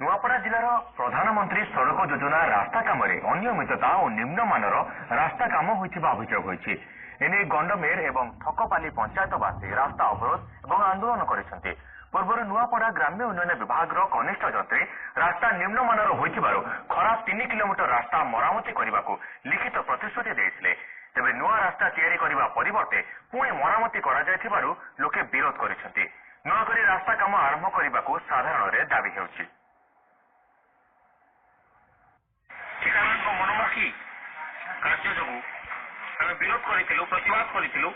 नुआपड़ा जिलार प्रधानमंत्री सड़क योजना रास्ता काम अनियमितता और निम्नमानर रास्ता काम अभियोग होती एने गंडमेर एवं थकपाली पंचायतवासी रास्ता अवरोध और आंदोलन कर पूर्व नुआपड़ा ग्राम्य उन्नयन विभाग कनिष्ठ जंत्री रास्ता निम्नमानर होइथिबारु खराब 3 किलोमीटर रास्ता मरामती करने को लिखित प्रतिश्रुति देते तेज नुआ रास्ता तैयारी करने परिवर्ते पुणी मरामती कर लोके विरोध कर नुआकरी रास्ता काम आरंभ करने को साधारण दाबी होउछि। ठेकेदार मनमुखी कार्य जो आम विरोध करूँ प्रतिवाद करूँ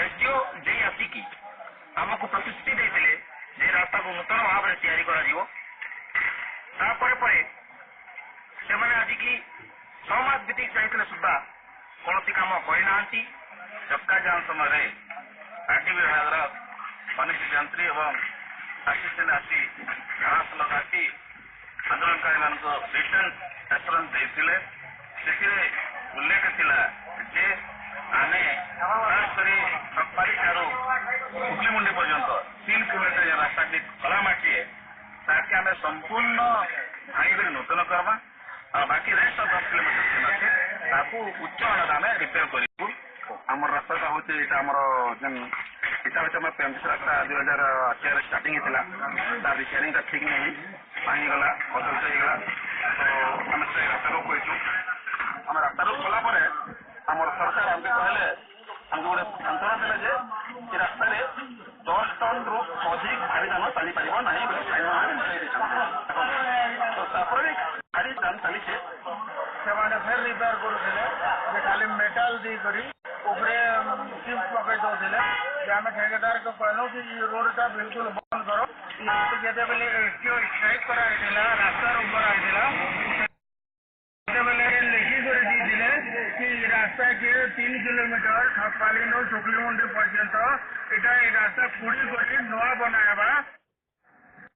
एसडीओ जे आसिकी आमको प्रतिश्रुति देते रास्ता को नूतन भाव में तैयारी कर आज की 6 मास बीतिक जाते सुधा कौन कम करना चक्का जाम समय आरटी विभाग कनिष्ठ जंत्री और आसिस्टेंट आसी घास लगा आंदोलनकारी मान रिटर्न एश्योरेंस देते उल्लेख थिला जे आने खासकर उखलीमुंडी पर्यंत 3 किलोमीटर रास्ता कलामाटी ताकि आम संपूर्ण हाईवे नूतन करवा और बाकी रेस्ट 10 किलोमीटर उच्च अनुदान रिपेयर कर आम रास्ता हूँ जेन इटा हूँ पेंस रास्ता 2018 स्टार्टिंग होता रिपेयरिंग ठीक नहीं भांगीगला अदृश्य होगा तो आम से रास्ता कहूँ आम रास्ता गलापर आम सरकार आमको कहले आमको गोटे सांत्वना देला जे रास्ता 10 टन रु अधिक भारी जान चली पार ना तो भारी जान चली फिर रिपेयर करुले खाली मेटाल देकर चिप्स पकड़ दौले आम ठेकेदार को कहलु कि रोडटा बिल्कुल बंद करो जिते बेले एसटीओ स्ट्राइक कराइला रास्तार ऊपर आइला कि रास्ता के 3 किलोमीटर ठकपाली नु सुखलीमुंडी पर्यंत इटा रास्ता खुड़ी कर नुआ बनावा